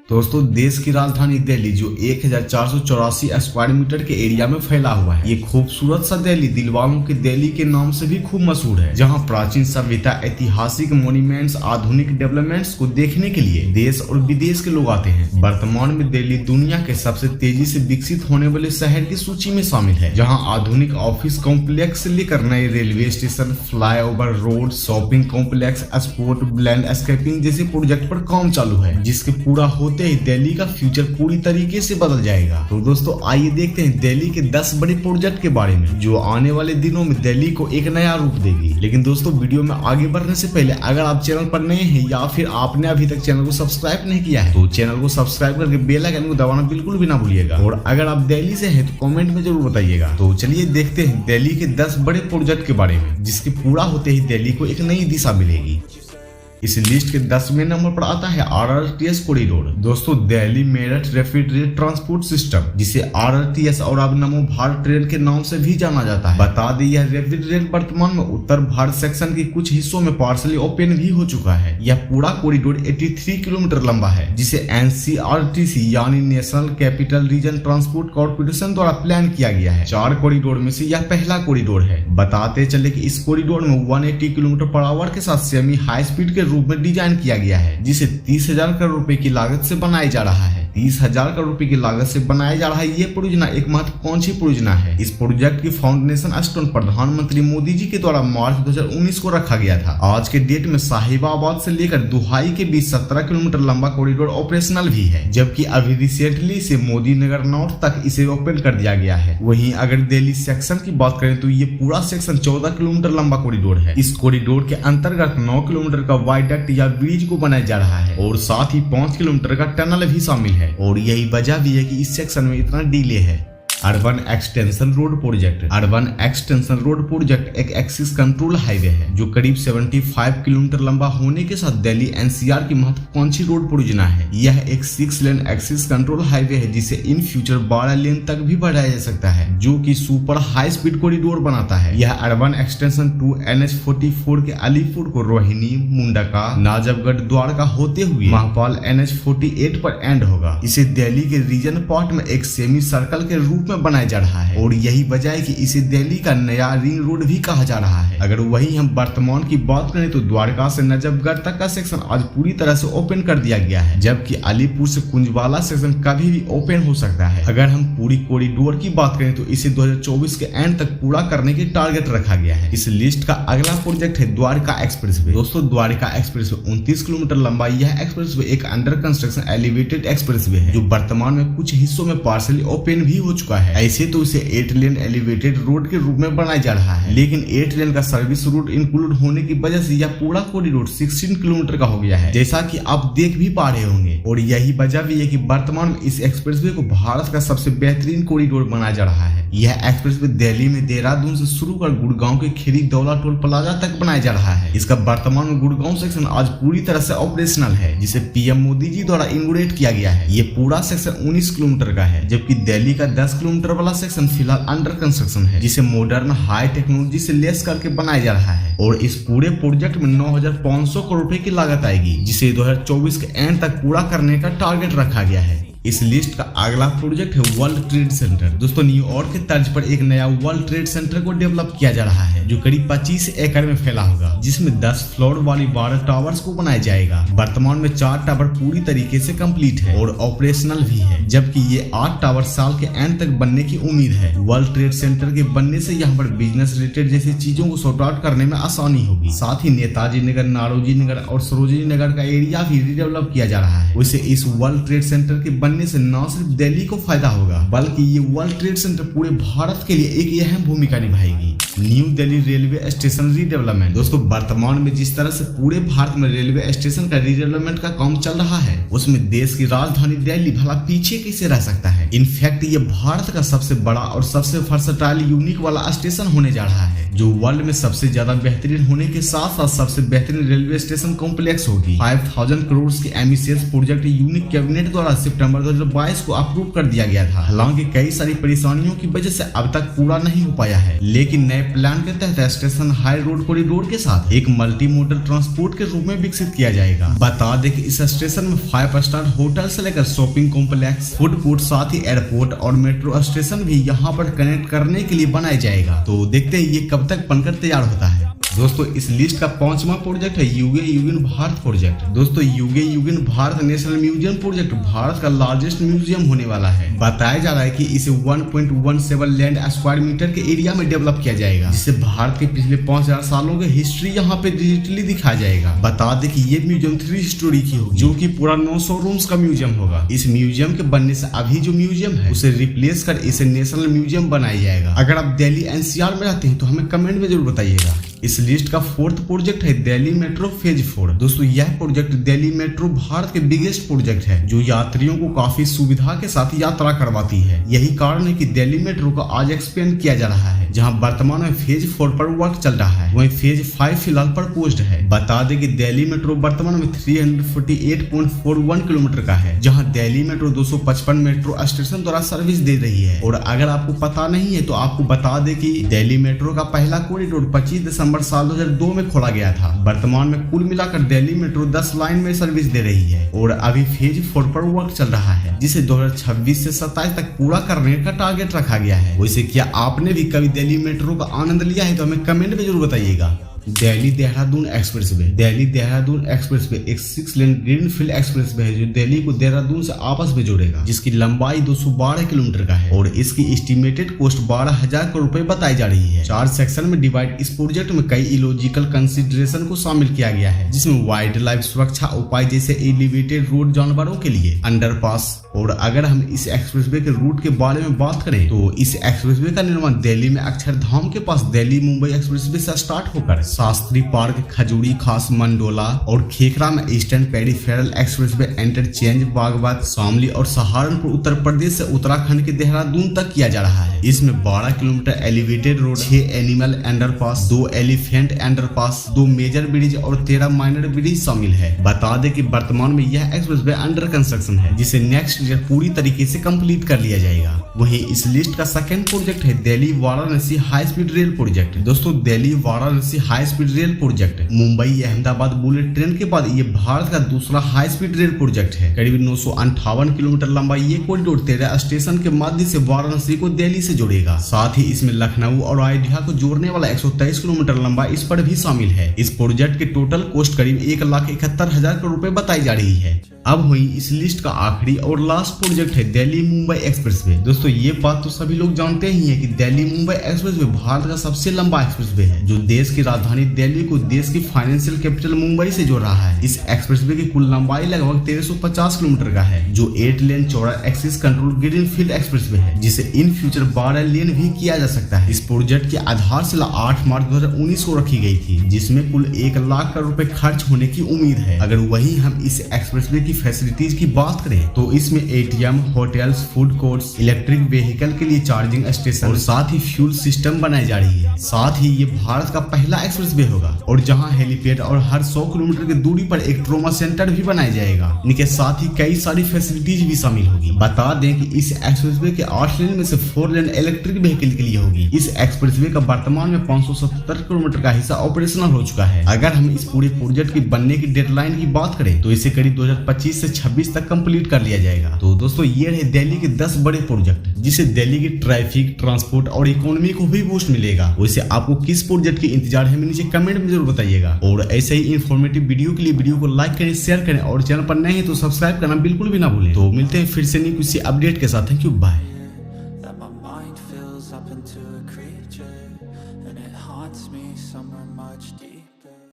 दोस्तों देश की राजधानी दिल्ली जो 1484 स्क्वायर मीटर के एरिया में फैला हुआ है, ये खूबसूरत सा दिल्ली दिलवालों के दिल्ली के नाम से भी खूब मशहूर है, जहां प्राचीन सभ्यता, ऐतिहासिक मॉन्यूमेंट्स, आधुनिक डेवलपमेंट्स को देखने के लिए देश और विदेश के लोग आते हैं। वर्तमान में दिल्ली दुनिया के सबसे तेजी से विकसित होने वाले शहर की सूची में शामिल है, जहाँ आधुनिक ऑफिस कॉम्प्लेक्स से लेकर नए railway station, flyover, road, shopping complex, sport, landscaping जैसे प्रोजेक्ट पर काम चालू है, जिसके पूरा दिल्ली का फ्यूचर पूरी तरीके से बदल जाएगा। तो दोस्तों आइए देखते हैं दिल्ली के 10 बड़े प्रोजेक्ट के बारे में, जो आने वाले दिनों में दिल्ली को एक नया रूप देगी। लेकिन दोस्तों वीडियो में आगे बढ़ने से पहले अगर आप चैनल पर नए हैं या फिर आपने अभी तक चैनल को सब्सक्राइब नहीं किया है, तो चैनल को सब्सक्राइब करके बेल आइकन को दबाना बिल्कुल भी ना भूलिएगा। और अगर आप दिल्ली से हैं तो कमेंट में जरूर बताइएगा। तो चलिए देखते हैं दिल्ली के 10 बड़े प्रोजेक्ट के बारे में, जिसके पूरा होते ही दिल्ली को एक नई दिशा मिलेगी। इस लिस्ट के 10वें नंबर पर आता है RRTS कॉरिडोर। दोस्तों Delhi Meerut rapid rail transport system, जिसे RRTS और अब नमो भारत ट्रेन के नाम से भी जाना जाता है। बता दें यह रैपिड रेल वर्तमान में उत्तर भारत सेक्शन के कुछ हिस्सों में पार्सली ओपन भी हो चुका है। यह पूरा कॉरिडोर 83 किलोमीटर लंबा है, जिसे NCRTC यानी national capital region transport corporation द्वारा प्लान किया गया है। 4 कॉरिडोर में से यह पहला कॉरिडोर है। बताते चले कि इस कॉरिडोर में 180 किलोमीटर पर आवर के साथ सेमी हाई स्पीड के रूप में डिजाइन किया गया है, जिसे 30,000 करोड़ रुपए की लागत से बनाया जा रहा है। 30,000 करोड़ रुपए की लागत से बनाया जा रहा है ये परियोजना एक महत्वकांक्षी परियोजना है। इस प्रोजेक्ट की फाउंडेशन स्टोन प्रधानमंत्री मोदी जी के द्वारा मार्च 2019 को रखा गया था। आज के डेट में साहिबाबाद से लेकर दुहाई के बीच 17 किलोमीटर लंबा कॉरिडोर ऑपरेशनल भी है, जबकि अभी रिसेंटली से मोदी नगर नॉर्थ तक इसे ओपन कर दिया गया है। वहीं अगर दिल्ली सेक्शन की बात करें तो ये पूरा सेक्शन 14 किलोमीटर लंबा कॉरिडोर है। इस कॉरिडोर के अंतर्गत 9 किलोमीटर का वायडक्ट या ब्रिज को बनाया जा रहा है और साथ ही 5 किलोमीटर का टनल भी शामिल है। और यही वजह भी है कि इस सेक्शन में इतना डिले है। Urban extension road project. Urban extension road project एक एक्सिस कंट्रोल हाईवे है, जो करीब 75 किलोमीटर लंबा होने के साथ दिल्ली NCR की महत्वकांक्षी रोड परियोजना है। यह एक 6 लेन एक्सिस कंट्रोल हाईवे है, जिसे इन फ्यूचर 12 लेन तक भी बढ़ाया जा सकता है, जो कि सुपर हाई स्पीड कॉरिडोर बनाता है। यह अर्बन एक्सटेंशन 2 NH44 के अलीपुर को रोहिणी, मुंडका, नाजफगढ़, द्वारका होते हुए महापाल NH48 पर एंड होगा। इसे दिल्ली के रीजन पार्ट में एक सेमी सर्कल के रूप में बनाया जा रहा है, और यही वजह है कि इसे दिल्ली का नया रिंग रोड भी कहा जा रहा है। अगर वही हम वर्तमान की बात करें तो द्वारका से नजफगढ़ तक का सेक्शन आज पूरी तरह से ओपन कर दिया गया है, जबकि अलीपुर से कुंजवाला सेक्शन कभी भी ओपन हो सकता है। अगर हम पूरी कॉरिडोर की बात करें तो इसे 2024 के एंड तक पूरा करने की टारगेट रखा गया है। इस लिस्ट का अगला प्रोजेक्ट है द्वारका एक्सप्रेसवे। दोस्तों द्वारका एक्सप्रेसवे 29 किलोमीटर लंबा यह एक्सप्रेसवे एक अंडर कंस्ट्रक्शन एलिवेटेड एक्सप्रेसवे है, जो वर्तमान में कुछ हिस्सों में पार्सली ओपन भी हो चुका है। ऐसे तो इसे 8 लेन एलिवेटेड रोड के रूप में बनाया जा रहा है, लेकिन 8 लेन का सर्विस रूट इंक्लूड होने की वजह से यह पूरा कॉरिडोर 16 किलोमीटर का हो गया है, जैसा कि आप देख भी पा रहे होंगे। और यही वजह भी है कि वर्तमान में इस एक्सप्रेसवे को भारत का सबसे बेहतरीन कॉरिडोर बनाया जा रहा है। यह एक्सप्रेसवे दिल्ली में देहरादून से शुरू कर गुड़गांव के खीरी दौला टोल प्लाजा तक बनाया जा रहा है। इसका वर्तमान में गुड़गांव सेक्शन आज पूरी तरह से ऑपरेशनल है, जिसे PM मोदी जी द्वारा इनोग्रेट किया गया है। ये पूरा सेक्शन 19 किलोमीटर का है, जबकि दिल्ली का 10 किलोमीटर वाला सेक्शन फिलहाल अंडर कंस्ट्रक्शन है, जिसे मॉडर्न हाई टेक्नोलॉजी से लेस करके बनाया जा रहा है। और इस पूरे प्रोजेक्ट में 9,500 करोड़ रुपए की लागत आएगी, जिसे 2024 के एंड तक पूरा करने का टारगेट रखा गया है। इस लिस्ट का अगला प्रोजेक्ट है वर्ल्ड ट्रेड सेंटर। दोस्तों न्यूयॉर्क के तर्ज पर एक नया वर्ल्ड ट्रेड सेंटर को डेवलप किया जा रहा है, जो करीब 25 एकड़ में फैला होगा, जिसमें 10 फ्लोर वाली 12 टावर्स को बनाया जाएगा। वर्तमान में 4 टावर पूरी तरीके से कंप्लीट है और ऑपरेशनल भी है, जबकि ये 8 टावर साल के एंड तक बनने की उम्मीद है। वर्ल्ड ट्रेड सेंटर के बनने से यहाँ पर बिजनेस रिलेटेड जैसी चीजों को सॉर्ट आउट करने में आसानी होगी। साथ ही नेताजी नगर, नारोजी नगर और सरोजिनी नगर का एरिया भी रिडेवलप किया जा रहा है। वैसे इस वर्ल्ड ट्रेड सेंटर के बनने से न सिर्फ दिल्ली को फायदा होगा, बल्कि ये वर्ल्ड ट्रेड सेंटर पूरे भारत के लिए एक अहम भूमिका निभाएगी। New Delhi railway station redevelopment. दोस्तों वर्तमान में जिस तरह से पूरे भारत में रेलवे स्टेशन का रीडेवलपमेंट का काम चल रहा है, उसमें देश की राजधानी दिल्ली भला पीछे कैसे रह सकता है। इनफैक्ट ये भारत का सबसे बड़ा और सबसे वर्सेटाइल यूनिक वाला स्टेशन होने जा रहा है, जो वर्ल्ड में सबसे ज्यादा बेहतरीन होने के साथ साथ सबसे बेहतरीन रेलवे स्टेशन कॉम्प्लेक्स होगी। 5000 करोड़ की एम्बिशियस प्रोजेक्ट यूनिक कैबिनेट द्वारा सितंबर 2022 को अप्रूव कर दिया गया था। हालांकि कई सारी परेशानियों की वजह से अब तक पूरा नहीं हो पाया है, लेकिन नए प्लान के तहत स्टेशन हाई रोड कॉरिडोर के साथ एक मल्टी मोडल ट्रांसपोर्ट के रूप में विकसित किया जाएगा। बता दें कि इस स्टेशन में 5 स्टार होटल से लेकर शॉपिंग कॉम्प्लेक्स, फूड कोर्ट, साथ ही एयरपोर्ट और मेट्रो स्टेशन भी यहाँ पर कनेक्ट करने के लिए बनाया जाएगा। तो देखते हैं ये कब तक बनकर तैयार होता है। दोस्तों इस लिस्ट का 5वां प्रोजेक्ट है युगे युगिन भारत प्रोजेक्ट। दोस्तों Yuge Yugeen Bharat national museum project Bharat का लार्जेस्ट म्यूजियम होने वाला है। बताया जा रहा है कि इसे 1.17 लैंड स्क्वायर मीटर के एरिया में डेवलप किया जाएगा, जिससे भारत के पिछले 5000 सालों की हिस्ट्री यहाँ पे डिजिटली दिखाया जाएगा। बता दें कि ये म्यूजियम 3 स्टोरी की होगी, जो कि पूरा 900 रूम्स का म्यूजियम होगा। इस म्यूजियम के बनने से अभी जो म्यूजियम है उसे रिप्लेस कर इसे नेशनल म्यूजियम बनाया जाएगा। अगर आप दिल्ली एनसीआर में रहते हैं तो हमें कमेंट में जरूर बताइएगा। इस लिस्ट का 4th प्रोजेक्ट है दिल्ली मेट्रो फेज 4। दोस्तों यह प्रोजेक्ट दिल्ली मेट्रो भारत के बिगेस्ट प्रोजेक्ट है, जो यात्रियों को काफी सुविधा के साथ यात्रा करवाती है। यही कारण है कि दिल्ली मेट्रो को आज एक्सपेंड किया जा रहा है। जहां वर्तमान में फेज 4 पर वर्क चल रहा है, वहीं फेज 5 फिलहाल पर पोस्ट है। बता दें कि दिल्ली मेट्रो वर्तमान में 348.41 किलोमीटर का है, जहां दिल्ली मेट्रो 255 मेट्रो स्टेशन द्वारा सर्विस दे रही है। और अगर आपको पता नहीं है तो आपको बता दें कि दिल्ली मेट्रो का पहला कॉरिडोर 25 दिसंबर साल 2002 में खोला गया था। वर्तमान में कुल मिलाकर दिल्ली मेट्रो 10 लाइन में सर्विस दे रही है और अभी फेज 4 पर वर्क चल रहा है, जिसे 2026 से 27 तक पूरा करने का टारगेट रखा गया है। वैसे क्या आपने भी कभी दिल्ली मेट्रो का आनंद लिया है तो हमें कमेंट में जरूर बताइएगा। दिल्ली देहरादून एक्सप्रेसवे। दिल्ली देहरादून एक्सप्रेसवे एक 6 लेन ग्रीनफील्ड एक्सप्रेसवे है, जो दिल्ली को देहरादून से आपस में जोड़ेगा, जिसकी लंबाई 212 किलोमीटर का है और इसकी एस्टिमेटेड कॉस्ट 12,000 करोड़ रुपए बताई जा रही है। 4 सेक्शन में डिवाइड इस प्रोजेक्ट में कई इलॉजिकल कंसिडरेशन को शामिल किया गया है, जिसमें वाइल्ड लाइफ सुरक्षा उपाय जैसे एलिवेटेड रोड जानवरों के लिए अंडरपास। और अगर हम इस एक्सप्रेसवे के रूट के बारे में बात करें तो इस एक्सप्रेसवे का निर्माण दिल्ली में अक्षरधाम के पास दिल्ली मुंबई एक्सप्रेसवे से स्टार्ट होकर शास्त्री पार्क, खजूरी खास, मंडोला और खेखरा में eastern peripheral expressway interchange, Baghpat, Shamli और सहारनपुर उत्तर प्रदेश से उत्तराखंड के देहरादून तक किया जा रहा है। इसमें 12 kilometre elevated road, 6 animal underpass, 2 elephant underpass, 2 major bridge और 13 माइनर ब्रिज शामिल है। बता दें कि वर्तमान में यह एक्सप्रेसवे अंडर कंस्ट्रक्शन है, जिसे नेक्स्ट ईयर पूरी तरीके से कंप्लीट कर लिया जाएगा। वहीं इस लिस्ट का 2nd प्रोजेक्ट है Delhi Varanasi high speed rail project. दोस्तों Delhi Varanasi high speed rail project Mumbai Ahmedabad bullet train के बाद ये भारत का दूसरा हाई स्पीड रेल प्रोजेक्ट है। करीब 958 किलोमीटर लंबा ये कॉरिडोर 13 स्टेशन के माध्यम से वाराणसी को दिल्ली से जोड़ेगा। साथ ही इसमें लखनऊ और अयोध्या को जोड़ने वाला 123 किलोमीटर लंबा इस पर भी शामिल है। इस प्रोजेक्ट की टोटल कॉस्ट करीब 1,71,000 करोड़ रुपए बताई जा रही है। अब हुई इस लिस्ट का आखिरी और लास्ट प्रोजेक्ट है दिल्ली मुंबई एक्सप्रेसवे। दोस्तों ये बात तो सभी लोग जानते ही हैं कि दिल्ली मुंबई एक्सप्रेसवे भारत का सबसे लंबा एक्सप्रेसवे है, जो देश की राजधानी दिल्ली को देश की फाइनेंशियल कैपिटल मुंबई से जोड़ रहा है। इस एक्सप्रेसवे की कुल लंबाई लगभग 1350 किलोमीटर का है, जो 8 लेन चौड़ा एक्सिस कंट्रोल ग्रीनफील्ड एक्सप्रेसवे है, जिसे इन फ्यूचर 12 लेन भी किया जा सकता है। इस प्रोजेक्ट की आधारशिला 8 मार्च 2019 को रखी गई थी, जिसमें कुल 1 लाख करोड़ रुपए खर्च होने की उम्मीद है। अगर वही हम इस एक्सप्रेसवे की फैसिलिटीज की बात करें तो इसमें ATM, hotels, food courts, electric vehicle के लिए चार्जिंग स्टेशन और साथ ही फ्यूल सिस्टम बनाई जा रही है। साथ ही ये भारत का पहला एक्सप्रेसवे होगा और जहां हेलीपैड और हर 100 किलोमीटर की दूरी पर एक ट्रॉमा सेंटर भी बनाया जाएगा। इनके साथ ही कई सारी फैसिलिटीज भी शामिल होगी। बता दें कि इस एक्सप्रेसवे के 8 लेन में से 4 लेन इलेक्ट्रिक व्हीकल के लिए होगी। इस एक्सप्रेसवे का वर्तमान में 570 किलोमीटर का हिस्सा ऑपरेशनल हो चुका है। अगर हम इस पूरे प्रोजेक्ट की बनने की डेडलाइन की बात करें तो इसे करीब 2025 से 26 तक कंप्लीट कर लिया जाएगा। तो दोस्तों ये रहे दिल्ली के 10 बड़े प्रोजेक्ट, जिससे दिल्ली की ट्रैफिक, ट्रांसपोर्ट और इकोनॉमी को भी बूस्ट मिलेगा। वैसे आपको किस प्रोजेक्ट की इंतजार है, नीचे कमेंट में जरूर बताइएगा। और ऐसे ही इंफॉर्मेटिव वीडियो के लिए वीडियो को लाइक करें, शेयर करें और चैनल पर नए हैं तो सब्सक्राइब करना बिल्कुल भी ना भूलें। तो मिलते हैं फिर से नई किसी अपडेट के साथ। Thank you, bye. Up into a creature and it haunts me somewhere much deeper.